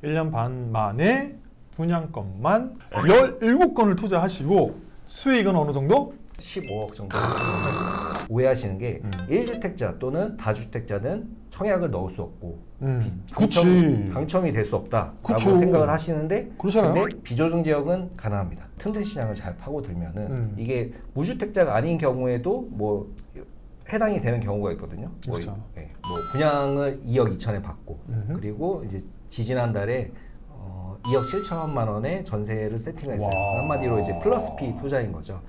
1년 반 만에 분양권만 17건을 투자하시고 수익은 어느 정도? 15억 정도. 오해하시는 게 1주택자 또는 다주택자는 청약을 넣을 수 없고 그치. 당첨이 될 수 없다라고 그쵸. 생각을 하시는데 그렇잖아요. 근데 비조정 지역은 가능합니다. 틈새 시장을 잘 파고들면은 이게 무주택자가 아닌 경우에도 뭐 해당이 되는 경우가 있거든요. 그렇죠. 뭐 분양을 2억 2천에 받고 그리고 이제 지지난달에 2억 7천만 원의 전세를 세팅했어요. 와. 한마디로 이제 플러스 피 투자인 거죠.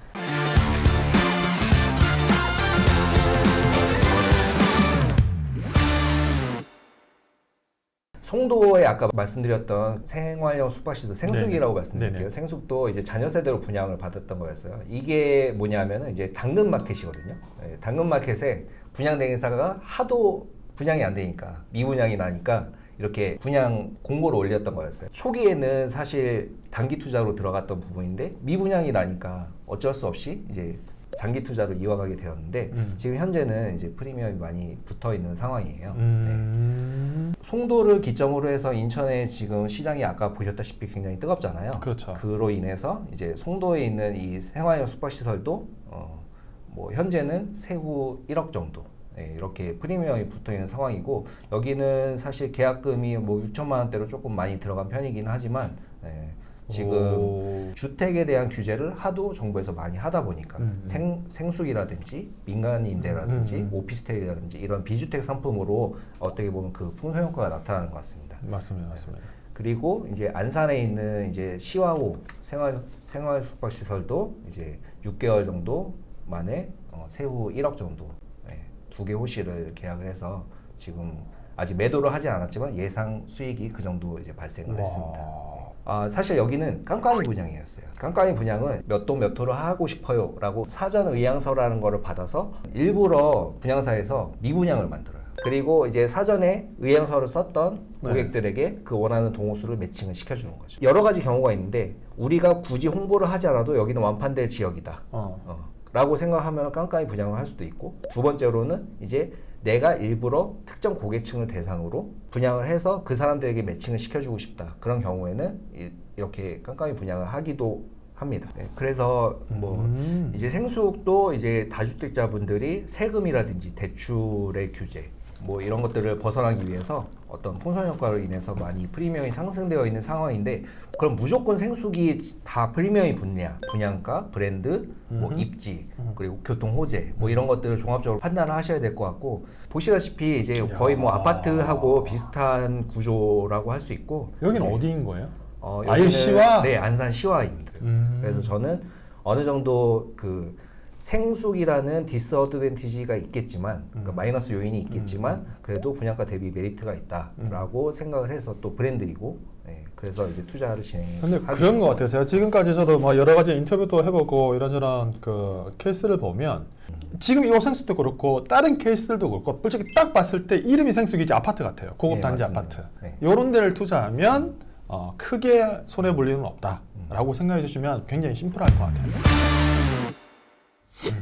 송도에 아까 말씀드렸던 생활형 숙박시설 생숙이라고 말씀드릴게요. 네네. 생숙도 이제 자녀 세대로 분양을 받았던 거였어요. 이게 뭐냐면은 이제 당근마켓이거든요. 당근마켓에 분양 대행사가 하도 분양이 안 되니까 미분양이 나니까 이렇게 분양 공고를 올렸던 거였어요. 초기에는 사실 단기 투자로 들어갔던 부분인데 미분양이 나니까 어쩔 수 없이 이제 장기 투자로 이어가게 되었는데 지금 현재는 이제 프리미엄이 많이 붙어 있는 상황이에요. 송도를 기점으로 해서 인천의 지금 시장이 아까 보셨다시피 굉장히 뜨겁잖아요. 그렇죠. 그로 인해서 이제 송도에 있는 이 생활형 숙박시설도 뭐 현재는 세후 1억 정도 이렇게 프리미엄이 붙어 있는 상황이고 여기는 사실 계약금이 뭐 6천만 원대로 조금 많이 들어간 편이긴 하지만 지금 주택에 대한 규제를 하도 정부에서 많이 하다 보니까 생숙이라든지 민간임대라든지 오피스텔이라든지 이런 비주택 상품으로 어떻게 보면 그 풍성효과가 나타나는 것 같습니다. 맞습니다, 맞습니다. 그리고 이제 안산에 있는 이제 시와호 생활 숙박 시설도 이제 6개월 정도 만에 세후 1억 정도 두 개 호실을 계약을 해서 지금 아직 매도를 하지 않았지만 예상 수익이 그 정도 이제 발생을 했습니다. 사실 여기는 깜깜이 분양이었어요. 깜깜이 분양은 몇 동 몇 호를 하고 싶어요 라고 사전 의향서라는 거를 받아서 일부러 분양사에서 미분양을 만들어요. 그리고 이제 사전에 의향서를 썼던 고객들에게 그 원하는 동호수를 매칭을 시켜주는 거죠. 여러 가지 경우가 있는데 우리가 굳이 홍보를 하지 않아도 여기는 완판될 지역이다 라고 생각하면 깜깜이 분양을 할 수도 있고 두 번째로는 이제 내가 일부러 특정 고객층을 대상으로 분양을 해서 그 사람들에게 매칭을 시켜주고 싶다. 그런 경우에는 이렇게 깜깜이 분양을 하기도 합니다. 그래서 뭐 이제 생숙도 이제 다주택자분들이 세금이라든지 대출의 규제 뭐 이런 것들을 벗어나기 위해서 어떤 풍선 효과로 인해서 많이 프리미엄이 상승되어 있는 상황인데 그럼 무조건 생숙이 다 프리미엄이 붙냐? 분양가, 브랜드, 뭐 입지, 그리고 교통 호재 뭐 이런 것들을 종합적으로 판단을 하셔야 될 것 같고 보시다시피 이제 거의 뭐 아파트하고 비슷한 구조라고 할 수 있고 여기는 어디인 거예요? 여기는 시와? 네, 안산 시와입니다. 그래서 저는 어느 정도 그 생숙이라는 디스어드밴티지가 있겠지만 그러니까 마이너스 요인이 있겠지만 그래도 분양가 대비 메리트가 있다라고 생각을 해서 또 브랜드이고 그래서 이제 투자를 근데 그런 것 같아요. 제가 지금까지 저도 뭐 여러 가지 인터뷰도 해보고 이런저런 그 케이스를 보면 지금 이 생숙도 그렇고 다른 케이스들도 그렇고 솔직히 딱 봤을 때 이름이 생숙이지 아파트 같아요. 고급 단지 아파트. 이런 데를 투자하면 크게 손해 볼 일은 없다라고 생각해 주시면 굉장히 심플할 것 같아요.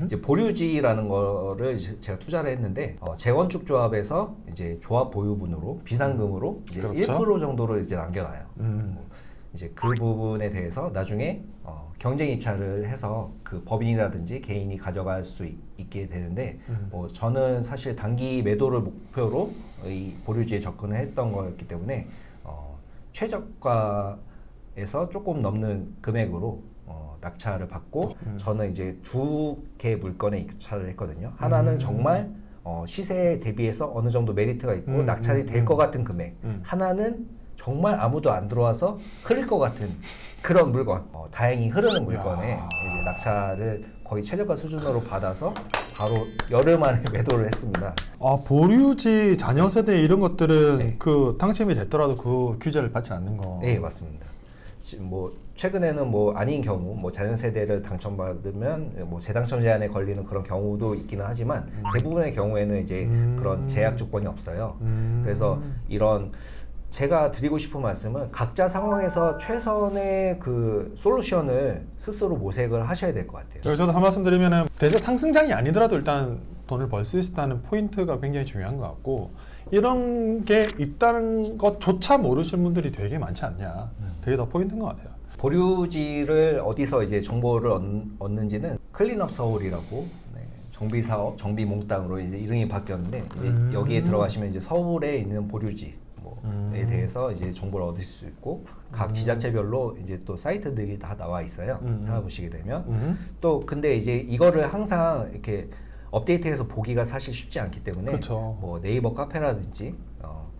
이제 보류지라는 거를 제가 투자를 했는데 재건축 조합에서 이제 조합 보유분으로 비상금으로 이제 그렇죠. 1% 정도를 이제 남겨놔요. 이제 그 부분에 대해서 나중에 경쟁 입찰을 해서 그 법인이라든지 개인이 가져갈 수 있게 되는데 저는 사실 단기 매도를 목표로 이 보류지에 접근을 했던 거였기 때문에 최저가에서 조금 넘는 금액으로 낙찰을 받고 저는 이제 두 개 물건에 입찰을 했거든요. 하나는 정말 시세에 대비해서 어느 정도 메리트가 있고 낙찰이 될 것 같은 금액. 하나는 정말 아무도 안 들어와서 흐를 것 같은 그런 물건. 다행히 흐르는 물건에 이제 낙찰을 거의 최저가 수준으로 받아서 바로 열흘 만에 매도를 했습니다. 보류지 자녀 세대 이런 것들은 그 당첨이 됐더라도 그 규제를 받지 않는 거. 네, 맞습니다. 뭐 최근에는 뭐 아닌 경우 뭐 자녀 세대를 당첨받으면 뭐 재당첨 제한에 걸리는 그런 경우도 있기는 하지만 대부분의 경우에는 이제 그런 제약 조건이 없어요. 그래서 이런 제가 드리고 싶은 말씀은 각자 상황에서 최선의 그 솔루션을 스스로 모색을 하셔야 될 것 같아요. 그래서 저도 한 말씀 드리면은 대세 상승장이 아니더라도 일단 돈을 벌 수 있다는 포인트가 굉장히 중요한 것 같고 이런 게 있다는 것조차 모르시는 분들이 되게 많지 않냐. 그게 더 포인트인 것 같아요. 보류지를 어디서 이제 정보를 얻는지는 클린업 서울이라고 정비 사업, 정비 몽땅으로 이제 이름이 바뀌었는데 이제 여기에 들어가시면 이제 서울에 있는 보류지 에 대해서 이제 정보를 얻을 수 있고 각 지자체별로 이제 또 사이트들이 다 나와 있어요. 찾아보시게 되면 또 근데 이제 이거를 항상 이렇게 업데이트해서 보기가 사실 쉽지 않기 때문에 그렇죠. 뭐 네이버 카페라든지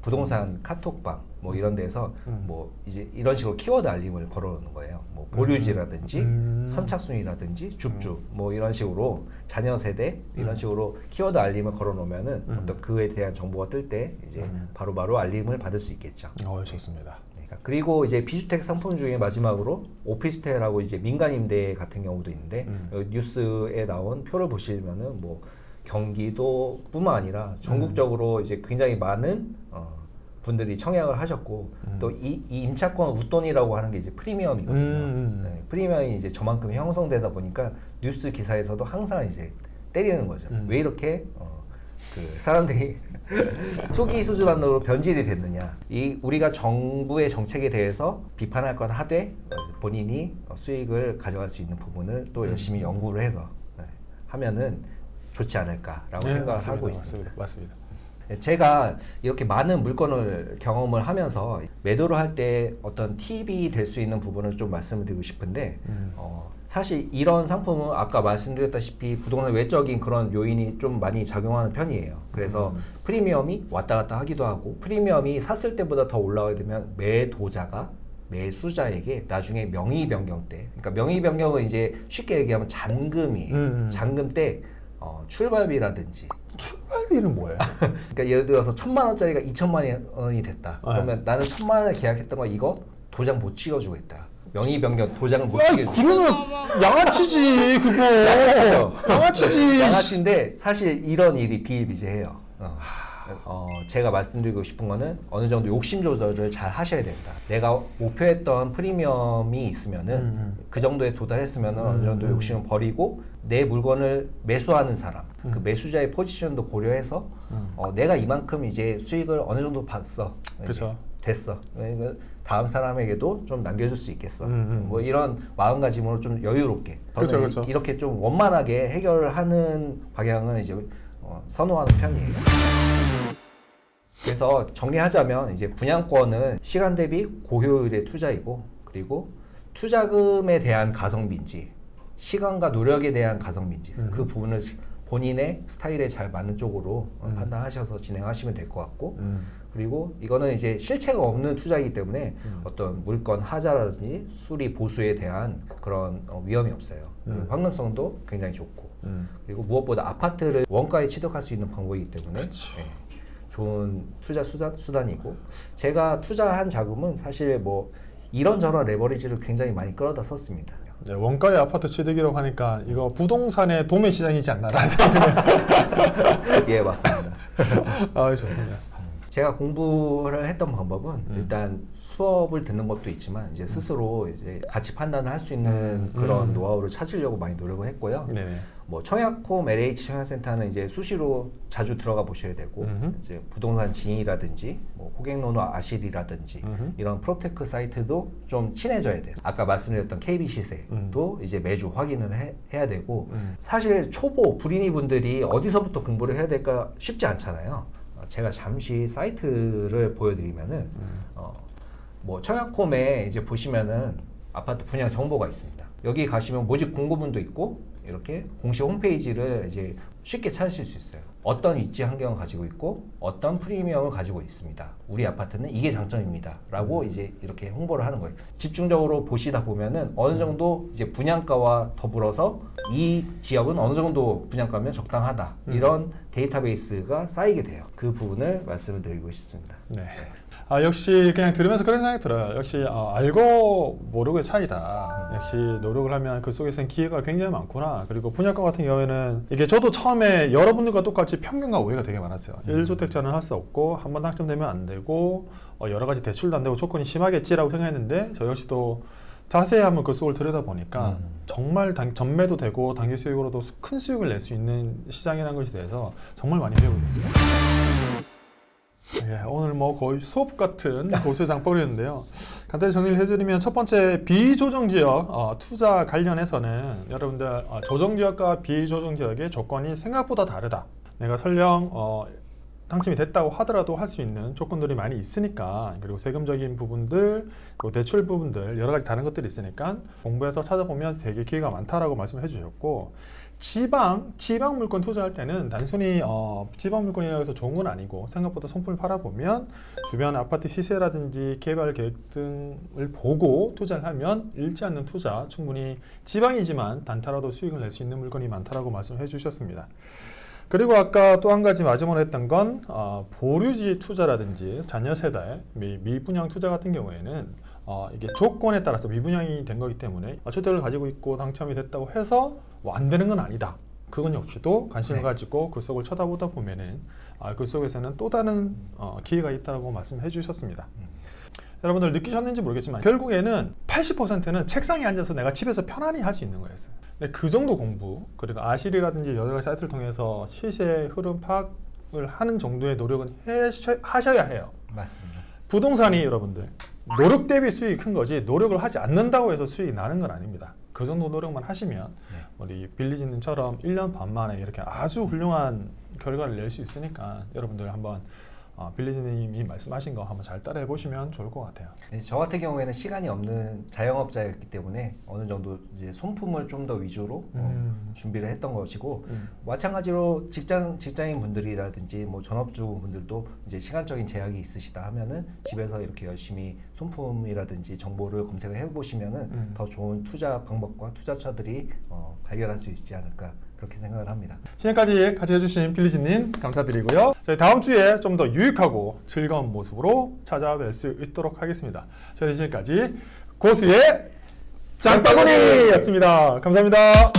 부동산 카톡방 뭐 이런 데서 뭐 이제 이런 식으로 키워드 알림을 걸어놓는 거예요. 뭐 보류지라든지 선착순이라든지 줍줍 뭐 이런 식으로 자녀 세대 이런 식으로 키워드 알림을 걸어놓으면은 어떤 그에 대한 정보가 뜰 때 이제 바로바로 알림을 받을 수 있겠죠. 좋습니다. 그리고 이제 비주택 상품 중에 마지막으로 오피스텔하고 이제 민간 임대 같은 경우도 있는데 여기 뉴스에 나온 표를 보시면은 뭐 경기도뿐만 아니라 전국적으로 이제 굉장히 많은 분들이 청약을 하셨고 또 이 임차권 웃돈이라고 하는 게 이제 프리미엄이거든요. 네, 프리미엄이 이제 저만큼 형성되다 보니까 뉴스 기사에서도 항상 이제 때리는 거죠. 왜 이렇게 그 사람들이 투기 수준으로 변질이 됐느냐. 이 우리가 정부의 정책에 대해서 비판할 건 하되 본인이 수익을 가져갈 수 있는 부분을 또 열심히 연구를 해서 하면은 좋지 않을까라고 생각을 하고 있습니다. 맞습니다. 제가 이렇게 많은 물건을 경험을 하면서 매도를 할 때 어떤 팁이 될 수 있는 부분을 좀 말씀을 드리고 싶은데 사실 이런 상품은 아까 말씀드렸다시피 부동산 외적인 그런 요인이 좀 많이 작용하는 편이에요. 그래서 프리미엄이 왔다 갔다 하기도 하고 프리미엄이 샀을 때보다 더 올라가게 되면 매도자가 매수자에게 나중에 명의 변경 때, 그러니까 명의 변경은 이제 쉽게 얘기하면 잔금이에요. 잔금 때 출발비라든지 출발비는 뭐예요? 그러니까 예를 들어서 1,000만 원짜리가 2,000만 원이 됐다. 그러면 나는 1,000만 원을 계약했던 거 이거 도장 못 찍어주겠다. 명의 변경 도장을 못 찍어주겠다. 그러면 양아치지 그거. 양아치죠. 양아치지. 양아치인데 사실 이런 일이 비일비재해요. 제가 말씀드리고 싶은 거는 어느 정도 욕심 조절을 잘 하셔야 된다. 내가 목표했던 프리미엄이 있으면은 그 정도에 도달했으면은 어느 정도 욕심을 버리고 내 물건을 매수하는 사람, 그 매수자의 포지션도 고려해서 내가 이만큼 이제 수익을 어느 정도 봤어. 그렇죠. 됐어. 다음 사람에게도 좀 남겨줄 수 있겠어. 뭐 이런 마음가짐으로 좀 여유롭게. 그렇죠, 그렇죠. 이렇게 좀 원만하게 해결을 하는 방향은 이제 선호하는 편이에요. 그래서 정리하자면 이제 분양권은 시간 대비 고효율의 투자이고 그리고 투자금에 대한 가성비인지 시간과 노력에 대한 가성비인지 그 부분을 본인의 스타일에 잘 맞는 쪽으로 판단하셔서 진행하시면 될 것 같고 그리고 이거는 이제 실체가 없는 투자이기 때문에 어떤 물건 하자라든지 수리 보수에 대한 그런 위험이 없어요. 확률성도 굉장히 좋고 그리고 무엇보다 아파트를 원가에 취득할 수 있는 방법이기 때문에 좋은 투자 수단이고 제가 투자한 자금은 사실 뭐 이런저런 레버리지를 굉장히 많이 끌어다 썼습니다. 네, 원가의 아파트 취득이라고 하니까 이거 부동산의 도매 시장이지 않나라는 생각이 예, 맞습니다. 좋습니다. 제가 공부를 했던 방법은 일단 수업을 듣는 것도 있지만 이제 스스로 이제 가치 판단을 할 수 있는 그런 노하우를 찾으려고 많이 노력을 했고요. 네네. 뭐 청약홈 LH 청약센터는 이제 수시로 자주 들어가 보셔야 되고 이제 부동산 진이라든지 뭐 고객노노 아실이라든지 이런 프로테크 사이트도 좀 친해져야 돼요. 아까 말씀드렸던 KB 시세도 이제 매주 확인을 해야 되고 사실 초보 불인이 분들이 어디서부터 공부를 해야 될까 쉽지 않잖아요. 제가 잠시 사이트를 보여드리면은 뭐 청약홈에 이제 보시면은 아파트 분양 정보가 있습니다. 여기 가시면 모집 공고문도 있고 이렇게 공식 홈페이지를 이제 쉽게 찾으실 수 있어요. 어떤 입지 환경을 가지고 있고 어떤 프리미엄을 가지고 있습니다. 우리 아파트는 이게 장점입니다. 라고 이제 이렇게 홍보를 하는 거예요. 집중적으로 보시다 보면은 어느 정도 이제 분양가와 더불어서 이 지역은 어느 정도 분양가면 적당하다. 이런 데이터베이스가 쌓이게 돼요. 그 부분을 말씀을 드리고 싶습니다. 네. 역시 그냥 들으면서 그런 생각이 들어요. 역시 알고 모르고의 차이다. 역시 노력을 하면 그 속에서는 기회가 굉장히 많구나. 그리고 분양가 같은 경우에는 이게 저도 처음에 여러분들과 똑같이 편견과 오해가 되게 많았어요. 1주택자는 할 수 없고 한 번 당첨되면 안 되고 여러 가지 대출도 안 되고 조건이 심하겠지라고 생각했는데 저 역시도 자세히 한번 그 속을 들여다보니까 정말 전매도 되고 단기 수익으로도 큰 수익을 낼 수 있는 시장이라는 것에 대해서 정말 많이 배우고 있어요. 예, 오늘 뭐 거의 수업 같은 고수의 장법이었는데요. 간단히 정리를 해드리면 첫 번째 비조정지역 투자 관련해서는 여러분들 조정지역과 비조정지역의 조건이 생각보다 다르다. 내가 설령 당첨이 됐다고 하더라도 할 수 있는 조건들이 많이 있으니까, 그리고 세금적인 부분들, 그리고 대출 부분들 여러 가지 다른 것들이 있으니까 공부해서 찾아보면 되게 기회가 많다라고 말씀해 주셨고, 지방 물건 투자할 때는 단순히 지방 물건이라고 해서 좋은 건 아니고 생각보다 손품을 팔아보면 주변 아파트 시세라든지 개발 계획 등을 보고 투자를 하면 잃지 않는 투자, 충분히 지방이지만 단타라도 수익을 낼 수 있는 물건이 많다라고 말씀해 주셨습니다. 그리고 아까 또 한 가지 마지막으로 했던 건 보류지 투자라든지 자녀 세대 미분양 투자 같은 경우에는 이게 조건에 따라서 미분양이 된 거기 때문에 주택을 가지고 있고 당첨이 됐다고 해서 안 되는 건 아니다. 그건 역시도 관심을 가지고 그 속을 쳐다보다 보면은 그 속에서는 또 다른 기회가 있다고 말씀해 주셨습니다. 여러분들 느끼셨는지 모르겠지만 결국에는 80%는 책상에 앉아서 내가 집에서 편안히 할 수 있는 거였어요. 근데 그 정도 공부, 그리고 아실이라든지 여러 가지 사이트를 통해서 시세 흐름 파악을 하는 정도의 노력은 하셔야 해요. 맞습니다. 부동산이 여러분들 노력 대비 수익이 큰 거지 노력을 하지 않는다고 해서 수익이 나는 건 아닙니다. 그 정도 노력만 하시면 우리 빌리지님처럼 1년 반 만에 이렇게 아주 훌륭한 결과를 낼 수 있으니까 여러분들 한번 빌리지님이 말씀하신 거 한번 잘 따라해 보시면 좋을 것 같아요. 네, 저 같은 경우에는 시간이 없는 자영업자였기 때문에 어느 정도 이제 손품을 좀 더 위주로 준비를 했던 것이고, 마찬가지로 직장인 분들이라든지 뭐 전업주 분들도 이제 시간적인 제약이 있으시다 하면은 집에서 이렇게 열심히 손품이라든지 정보를 검색을 해보시면은 더 좋은 투자 방법과 투자처들이 발견할 수 있지 않을까, 그렇게 생각을 합니다. 지금까지 같이 해주신 빌리지님 감사드리고요. 저희 다음 주에 좀 더 유익하고 즐거운 모습으로 찾아뵐 수 있도록 하겠습니다. 저희 지금까지 고수의 장바구니였습니다. 감사합니다.